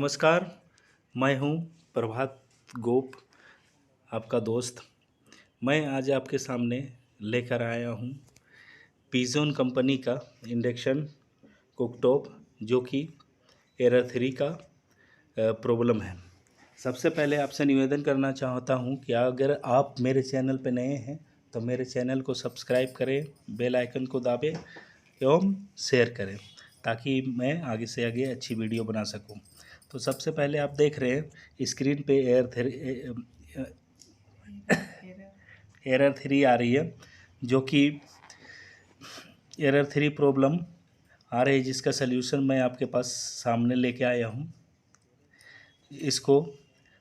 नमस्कार। मैं हूं प्रभात गोप, आपका दोस्त। मैं आज आपके सामने लेकर आया हूं पिजन कंपनी का इंडक्शन कुकटॉप, जो कि एरर 3 का प्रॉब्लम है। सबसे पहले आपसे निवेदन करना चाहता हूं कि अगर आप मेरे चैनल पर नए हैं तो मेरे चैनल को सब्सक्राइब करें, बेल आइकन को दाबें एवं शेयर करें, ताकि मैं आगे से आगे अच्छी वीडियो बना सकूं। तो सबसे पहले आप देख रहे हैं स्क्रीन पे एरर 3 आ रही है, जो कि एरर 3 प्रॉब्लम आ रही है, जिसका सल्यूशन मैं आपके पास सामने लेके आया हूं। इसको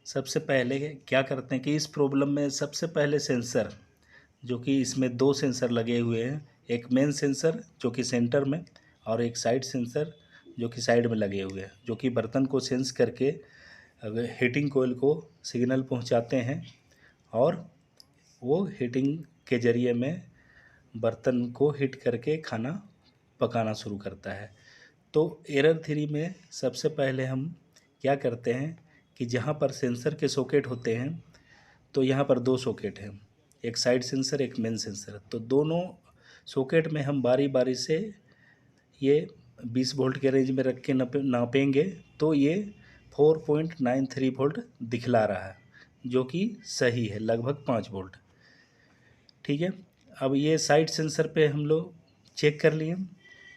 सबसे पहले क्या करते हैं कि इस प्रॉब्लम में सबसे पहले सेंसर, जो कि इसमें दो सेंसर लगे हुए हैं, एक मेन सेंसर जो कि सेंटर में और एक साइड सेंसर जो कि साइड में लगे हुए हैं, जो कि बर्तन को सेंस करके हीटिंग कोयल को सिग्नल पहुंचाते हैं और वो हीटिंग के ज़रिए में बर्तन को हीट करके खाना पकाना शुरू करता है। तो एरर 3 में सबसे पहले हम क्या करते हैं कि जहाँ पर सेंसर के सॉकेट होते हैं, तो यहाँ पर दो सॉकेट हैं, एक साइड सेंसर एक मेन सेंसर। तो दोनों सॉकेट में हम बारी बारी से ये 20 वोल्ट के रेंज में रख के नापेंगे, तो ये 4.93 वोल्ट दिखला रहा है, जो कि सही है, लगभग 5 वोल्ट। ठीक है। अब ये साइड सेंसर पे हम लोग चेक कर लिए।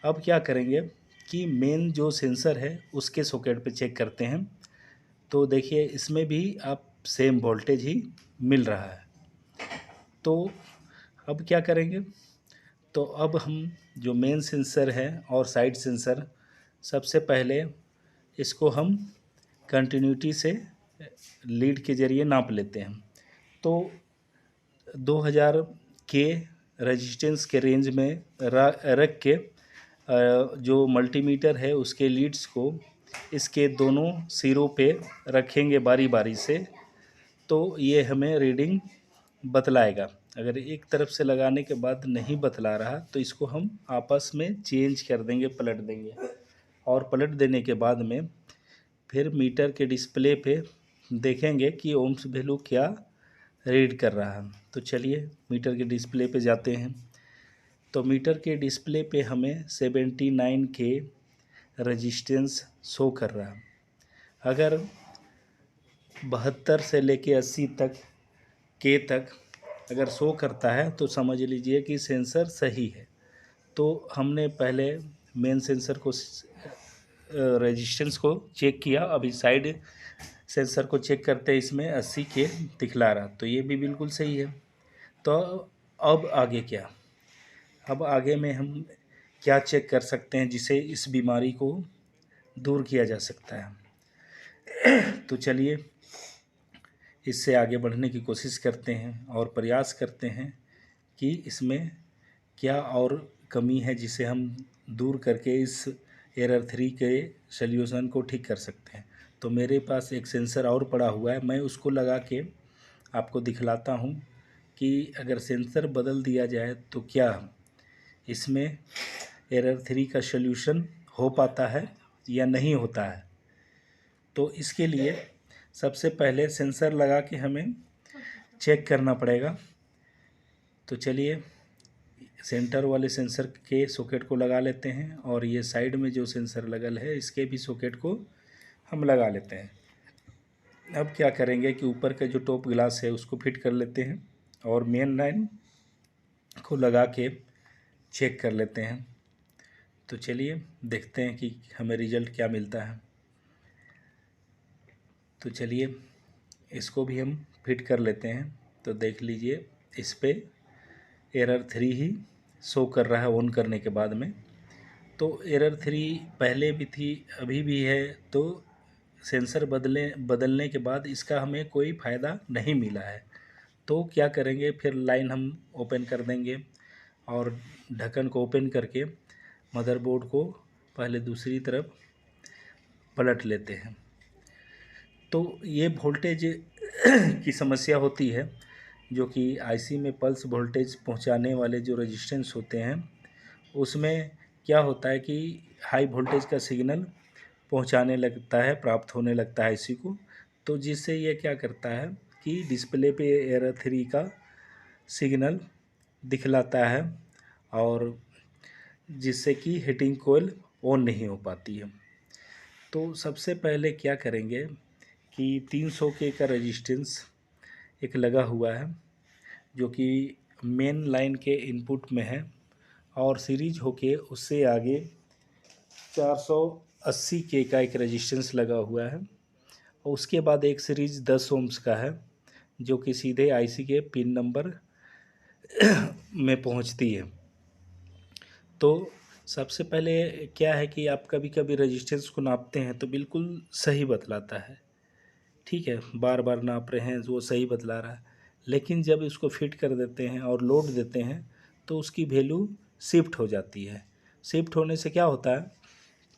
अब क्या करेंगे कि मेन जो सेंसर है उसके सॉकेट पे चेक करते हैं। तो देखिए इसमें भी आप सेम वोल्टेज ही मिल रहा है। तो अब क्या करेंगे, तो अब हम जो मेन सेंसर है और साइड सेंसर, सबसे पहले इसको हम कंटिन्यूटी से लीड के ज़रिए नाप लेते हैं। तो 2000 के रेजिस्टेंस के रेंज में रख के जो मल्टीमीटर है उसके लीड्स को इसके दोनों सिरों पे रखेंगे बारी बारी से, तो ये हमें रीडिंग बतलाएगा। अगर एक तरफ से लगाने के बाद नहीं बतला रहा तो इसको हम आपस में चेंज कर देंगे, पलट देंगे, और पलट देने के बाद में फिर मीटर के डिस्प्ले पे देखेंगे कि ओम्स वैल्यू क्या रीड कर रहा है। तो चलिए मीटर के डिस्प्ले पे जाते हैं। तो मीटर के डिस्प्ले पे हमें 79 के रेजिस्टेंस शो कर रहा है। अगर 72 से लेके 80 तक के तक अगर शो करता है तो समझ लीजिए कि सेंसर सही है। तो हमने पहले मेन सेंसर को रेजिस्टेंस को चेक किया, अभी साइड सेंसर को चेक करते हैं, इसमें 80 के दिखला रहा, तो ये भी बिल्कुल सही है। तो अब आगे क्या, अब आगे में हम क्या चेक कर सकते हैं जिसे इस बीमारी को दूर किया जा सकता है। तो चलिए इससे आगे बढ़ने की कोशिश करते हैं और प्रयास करते हैं कि इसमें क्या और कमी है जिसे हम दूर करके इस एरर 3 के सल्यूशन को ठीक कर सकते हैं। तो मेरे पास एक सेंसर और पड़ा हुआ है, मैं उसको लगा के आपको दिखलाता हूँ कि अगर सेंसर बदल दिया जाए तो क्या इसमें एरर 3 का सल्यूशन हो पाता है या नहीं होता है। तो इसके लिए सबसे पहले सेंसर लगा के हमें चेक करना पड़ेगा। तो चलिए सेंटर वाले सेंसर के सॉकेट को लगा लेते हैं और ये साइड में जो सेंसर लगल है इसके भी सॉकेट को हम लगा लेते हैं। अब क्या करेंगे कि ऊपर का जो टॉप ग्लास है उसको फिट कर लेते हैं और मेन लाइन को लगा के चेक कर लेते हैं। तो चलिए देखते हैं कि हमें रिज़ल्ट क्या मिलता है। तो चलिए इसको भी हम फिट कर लेते हैं। तो देख लीजिए इस पे एरर 3 ही शो कर रहा है ऑन करने के बाद में। तो एरर 3 पहले भी थी, अभी भी है। तो सेंसर बदलने के बाद इसका हमें कोई फ़ायदा नहीं मिला है। तो क्या करेंगे, फिर लाइन हम ओपन कर देंगे और ढक्कन को ओपन करके मदरबोर्ड को पहले दूसरी तरफ पलट लेते हैं। तो ये वोल्टेज की समस्या होती है, जो कि आईसी में पल्स वोल्टेज पहुंचाने वाले जो रेजिस्टेंस होते हैं उसमें क्या होता है कि हाई वोल्टेज का सिग्नल पहुंचाने लगता है, प्राप्त होने लगता है इसी को। तो जिससे ये क्या करता है कि डिस्प्ले पे एरर 3 का सिग्नल दिखलाता है, और जिससे कि हीटिंग कोयल ऑन नहीं हो पाती है। तो सबसे पहले क्या करेंगे कि 300 के का रेजिस्टेंस एक लगा हुआ है जो कि मेन लाइन के इनपुट में है, और सीरीज होके उससे आगे 480 के का एक रेजिस्टेंस लगा हुआ है, और उसके बाद एक सीरीज 10 ओम्स का है जो कि सीधे आईसी के पिन नंबर में पहुंचती है। तो सबसे पहले क्या है कि आप कभी कभी रेजिस्टेंस को नापते हैं तो बिल्कुल सही बतलाता है, ठीक है, बार बार नाप रहे हैं वो सही बतला रहा है, लेकिन जब इसको फिट कर देते हैं और लोड देते हैं तो उसकी वैल्यू शिफ्ट हो जाती है। शिफ्ट होने से क्या होता है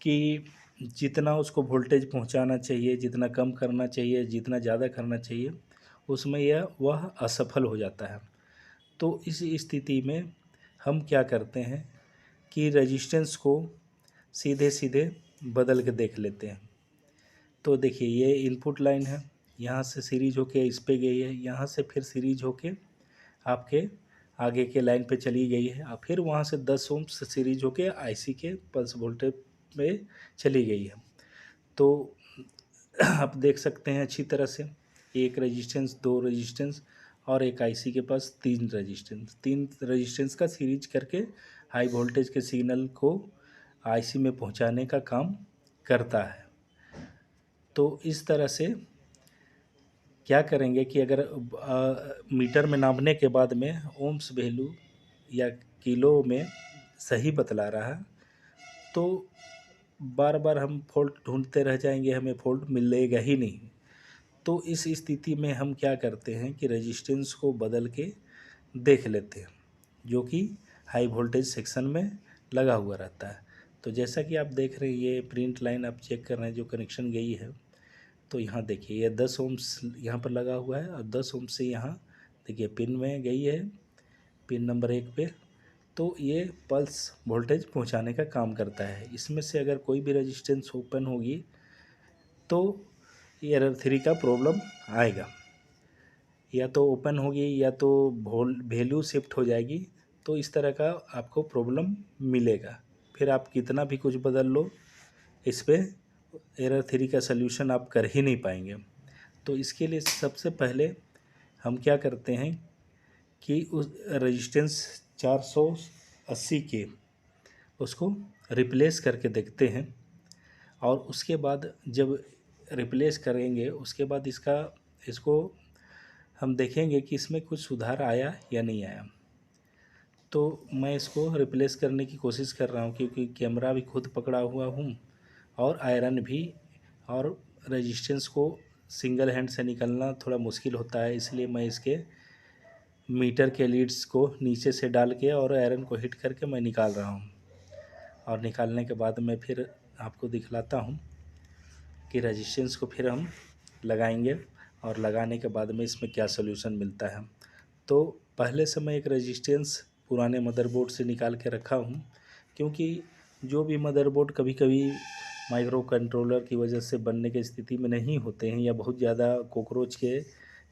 कि जितना उसको वोल्टेज पहुंचाना चाहिए, जितना कम करना चाहिए, जितना ज़्यादा करना चाहिए, उसमें वह असफल हो जाता है। तो इस स्थिति में हम क्या करते हैं कि रेजिस्टेंस को सीधे सीधे बदल के देख लेते हैं। तो देखिए ये इनपुट लाइन है, यहाँ से सीरीज होके इस पे गई है, यहाँ से फिर सीरीज होके आपके आगे के लाइन पे चली गई है, और फिर वहाँ से 10 ओम से सीरीज होके आईसी के पल्स वोल्टेज में चली गई है। तो आप देख सकते हैं अच्छी तरह से, एक रेजिस्टेंस, 2 रेजिस्टेंस और एक आईसी के पास 3 रेजिस्टेंस, 3 रेजिस्टेंस का सीरीज करके हाई वोल्टेज के सिग्नल को आईसी में पहुंचाने का काम करता है। तो इस तरह से क्या करेंगे कि अगर मीटर में नापने के बाद में ओम्स वैल्यू या किलो में सही बतला रहा है तो बार बार हम फॉल्ट ढूंढते रह जाएंगे, हमें फॉल्ट मिलेगा ही नहीं। तो इस स्थिति में हम क्या करते हैं कि रेजिस्टेंस को बदल के देख लेते हैं, जो कि हाई वोल्टेज सेक्शन में लगा हुआ रहता है। तो जैसा कि आप देख रहे हैं ये प्रिंट लाइन आप चेक कर रहे हैं जो कनेक्शन गई है, तो यहाँ देखिए ये 10 ओम्स यहाँ पर लगा हुआ है, और 10 ओम्स से यहाँ देखिए पिन में गई है, पिन नंबर 1 पे। तो ये पल्स वोल्टेज पहुँचाने का काम करता है। इसमें से अगर कोई भी रेजिस्टेंस ओपन होगी तो एरर 3 का प्रॉब्लम आएगा, या तो ओपन होगी या तो वैल्यू शिफ्ट हो जाएगी, तो इस तरह का आपको प्रॉब्लम मिलेगा। फिर आप कितना भी कुछ बदल लो, इस पर एरर 3 का सल्यूशन आप कर ही नहीं पाएंगे। तो इसके लिए सबसे पहले हम क्या करते हैं कि उस रेजिस्टेंस 480 के उसको रिप्लेस करके देखते हैं, और उसके बाद जब रिप्लेस करेंगे उसके बाद इसको हम देखेंगे कि इसमें कुछ सुधार आया या नहीं आया। तो मैं इसको रिप्लेस करने की कोशिश कर रहा हूँ, क्योंकि कैमरा भी खुद पकड़ा हुआ हूँ और आयरन भी, और रेजिस्टेंस को सिंगल हैंड से निकालना थोड़ा मुश्किल होता है, इसलिए मैं इसके मीटर के लीड्स को नीचे से डाल के और आयरन को हिट करके मैं निकाल रहा हूँ। और निकालने के बाद मैं फिर आपको दिखलाता हूँ कि रेजिस्टेंस को फिर हम लगाएंगे, और लगाने के बाद में इसमें क्या सॉल्यूशन मिलता है। तो पहले से मैं एक रेजिस्टेंस पुराने मदरबोर्ड से निकाल के रखा हूँ, क्योंकि जो भी मदरबोर्ड कभी कभी माइक्रो कंट्रोलर की वजह से बनने की स्थिति में नहीं होते हैं, या बहुत ज़्यादा कॉकरोच के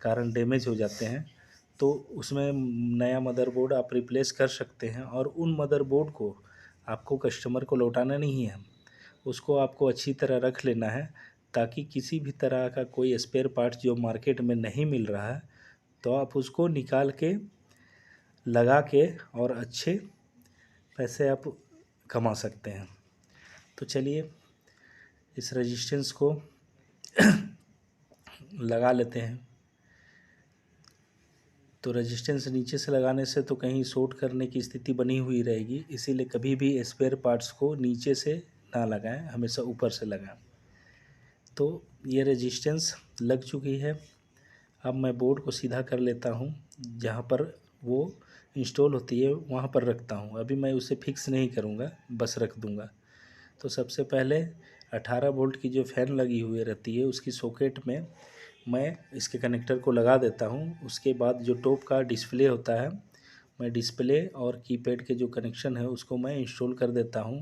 कारण डैमेज हो जाते हैं, तो उसमें नया मदरबोर्ड आप रिप्लेस कर सकते हैं। और उन मदरबोर्ड को आपको कस्टमर को लौटाना नहीं है, उसको आपको अच्छी तरह रख लेना है, ताकि किसी भी तरह का कोई स्पेयर पार्ट जो मार्केट में नहीं मिल रहा है तो आप उसको निकाल के लगा के और अच्छे पैसे आप कमा सकते हैं। तो चलिए इस रेजिस्टेंस को लगा लेते हैं। तो रेजिस्टेंस नीचे से लगाने से तो कहीं शॉर्ट करने की स्थिति बनी हुई रहेगी, इसीलिए कभी भी स्पेयर पार्ट्स को नीचे से ना लगाएं, हमेशा ऊपर से लगाएं। तो ये रेजिस्टेंस लग चुकी है। अब मैं बोर्ड को सीधा कर लेता हूँ, जहाँ पर वो इंस्टॉल होती है वहाँ पर रखता हूँ। अभी मैं उसे फिक्स नहीं करूँगा, बस रख दूँगा। तो सबसे पहले 18 वोल्ट की जो फ़ैन लगी हुई रहती है उसकी सॉकेट में मैं इसके कनेक्टर को लगा देता हूँ। उसके बाद जो टॉप का डिस्प्ले होता है, मैं डिस्प्ले और कीपैड के जो कनेक्शन है उसको मैं इंस्टॉल कर देता हूँ।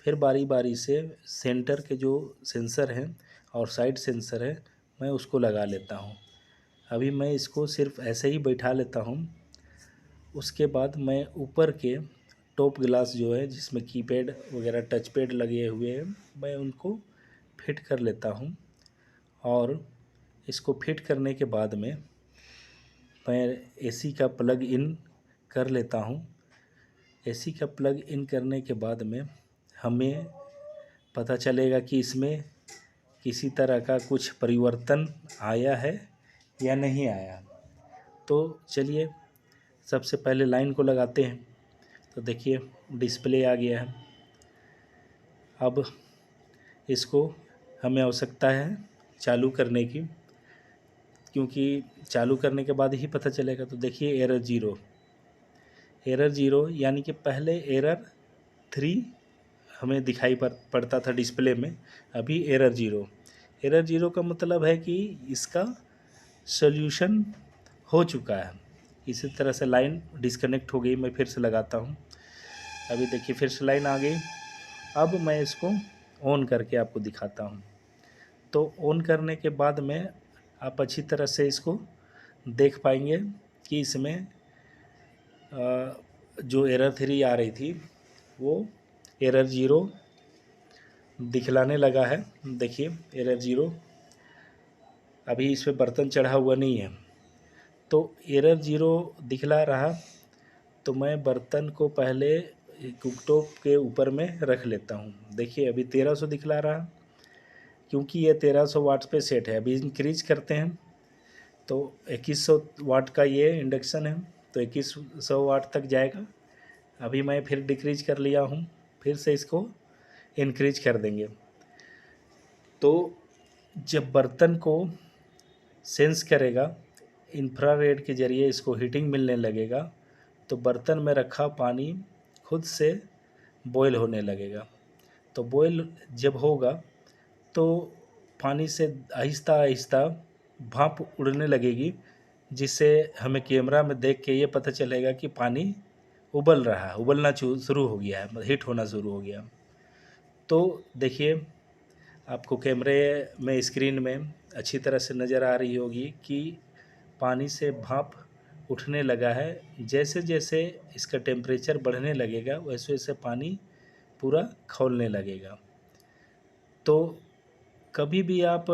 फिर बारी बारी से सेंटर के जो सेंसर हैं और साइड सेंसर है मैं उसको लगा लेता हूँ। अभी मैं इसको सिर्फ ऐसे ही बैठा लेता हूँ। उसके बाद मैं ऊपर के टॉप ग्लास जो है जिसमें कीपैड वगैरह टच पैड लगे हुए हैं मैं उनको फिट कर लेता हूँ। और इसको फिट करने के बाद में मैं एसी का प्लग इन कर लेता हूँ। एसी का प्लग इन करने के बाद में हमें पता चलेगा कि इसमें किसी तरह का कुछ परिवर्तन आया है या नहीं आया। तो चलिए सबसे पहले लाइन को लगाते हैं। तो देखिए डिस्प्ले आ गया है। अब इसको हमें आवश्यकता है चालू करने की, क्योंकि चालू करने के बाद ही पता चलेगा। तो देखिए एरर ज़ीरो यानी कि पहले एरर 3 हमें दिखाई पड़ता था डिस्प्ले में, अभी एरर ज़ीरो का मतलब है कि इसका सॉल्यूशन हो चुका है। इसी तरह से लाइन डिस्कनेक्ट हो गई। मैं फिर से लगाता हूँ। अभी देखिए फिर से लाइन आ गई। अब मैं इसको ऑन करके आपको दिखाता हूँ। तो ऑन करने के बाद में आप अच्छी तरह से इसको देख पाएंगे कि इसमें जो एरर 3 आ रही थी वो एरर ज़ीरो दिखलाने लगा है। देखिए एरर ज़ीरो, अभी इस पर बर्तन चढ़ा हुआ नहीं है तो एरर ज़ीरो दिखला रहा। तो मैं बर्तन को पहले कुकटॉप के ऊपर में रख लेता हूँ। देखिए अभी 1300 दिखला रहा, क्योंकि ये 1300 वाट पे सेट है। अभी इंक्रीज करते हैं तो 2100 वाट का ये इंडक्शन है तो 2100 वाट तक जाएगा। अभी मैं फिर डिक्रीज कर लिया हूँ, फिर से इसको इंक्रीज कर देंगे। तो जब बर्तन को सेंस करेगा, इंफ्रारेड के ज़रिए इसको हीटिंग मिलने लगेगा तो बर्तन में रखा पानी खुद से बॉयल होने लगेगा। तो बॉयल जब होगा तो पानी से आहिस्ता आहिस्ता भाप उड़ने लगेगी, जिससे हमें कैमरा में देख के ये पता चलेगा कि पानी उबल रहा है, उबलना शुरू हो गया है, हीट होना शुरू हो गया। तो देखिए आपको कैमरे में स्क्रीन में अच्छी तरह से नज़र आ रही होगी कि पानी से भाप उठने लगा है। जैसे जैसे इसका टेम्परेचर बढ़ने लगेगा वैसे वैसे पानी पूरा खौलने लगेगा। तो कभी भी आप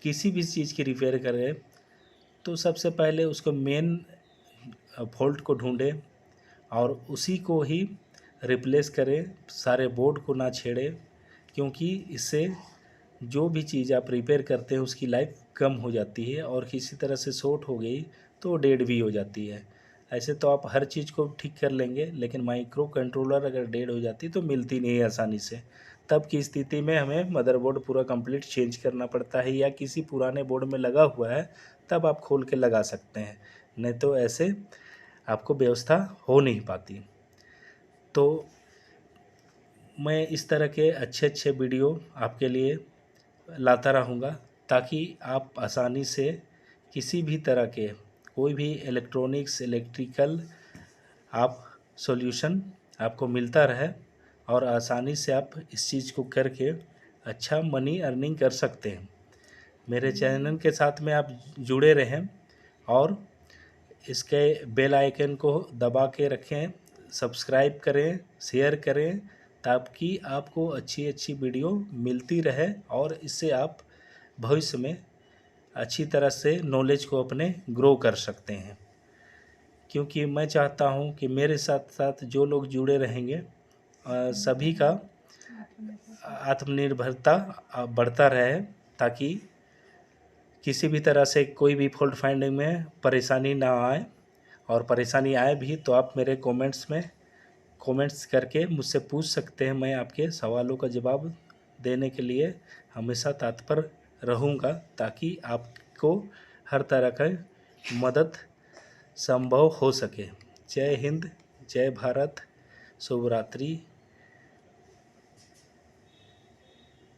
किसी भी चीज़ की रिपेयर करें तो सबसे पहले उसको मेन फॉल्ट को ढूंढें और उसी को ही रिप्लेस करें, सारे बोर्ड को ना छेड़ें, क्योंकि इससे जो भी चीज़ आप रिपेयर करते हैं उसकी लाइफ कम हो जाती है और किसी तरह से शॉर्ट हो गई तो डेड भी हो जाती है। ऐसे तो आप हर चीज़ को ठीक कर लेंगे, लेकिन माइक्रो कंट्रोलर अगर डेड हो जाती तो मिलती नहीं है आसानी से। तब की स्थिति में हमें मदरबोर्ड पूरा कंप्लीट चेंज करना पड़ता है, या किसी पुराने बोर्ड में लगा हुआ है तब आप खोल के लगा सकते हैं, नहीं तो ऐसे आपको व्यवस्था हो नहीं पाती। तो मैं इस तरह के अच्छे अच्छे वीडियो आपके लिए लाता रहूँगा ताकि आप आसानी से किसी भी तरह के कोई भी इलेक्ट्रॉनिक्स इलेक्ट्रिकल आप सॉल्यूशन आपको मिलता रहे और आसानी से आप इस चीज़ को करके अच्छा मनी अर्निंग कर सकते हैं। मेरे चैनल के साथ में आप जुड़े रहें और इसके बेल आइकन को दबा के रखें, सब्सक्राइब करें, शेयर करें, ताकि आपको अच्छी अच्छी वीडियो मिलती रहे और इससे आप भविष्य में अच्छी तरह से नॉलेज को अपने ग्रो कर सकते हैं। क्योंकि मैं चाहता हूं कि मेरे साथ साथ जो लोग जुड़े रहेंगे सभी का आत्मनिर्भरता बढ़ता रहे, ताकि किसी भी तरह से कोई भी फॉल्ट फाइंडिंग में परेशानी ना आए, और परेशानी आए भी तो आप मेरे कमेंट्स करके मुझसे पूछ सकते हैं। मैं आपके सवालों का जवाब देने के लिए हमेशा तत्पर रहूँगा, ताकि आपको हर तरह का मदद संभव हो सके। जय हिंद, जय भारत, शुभ रात्रि।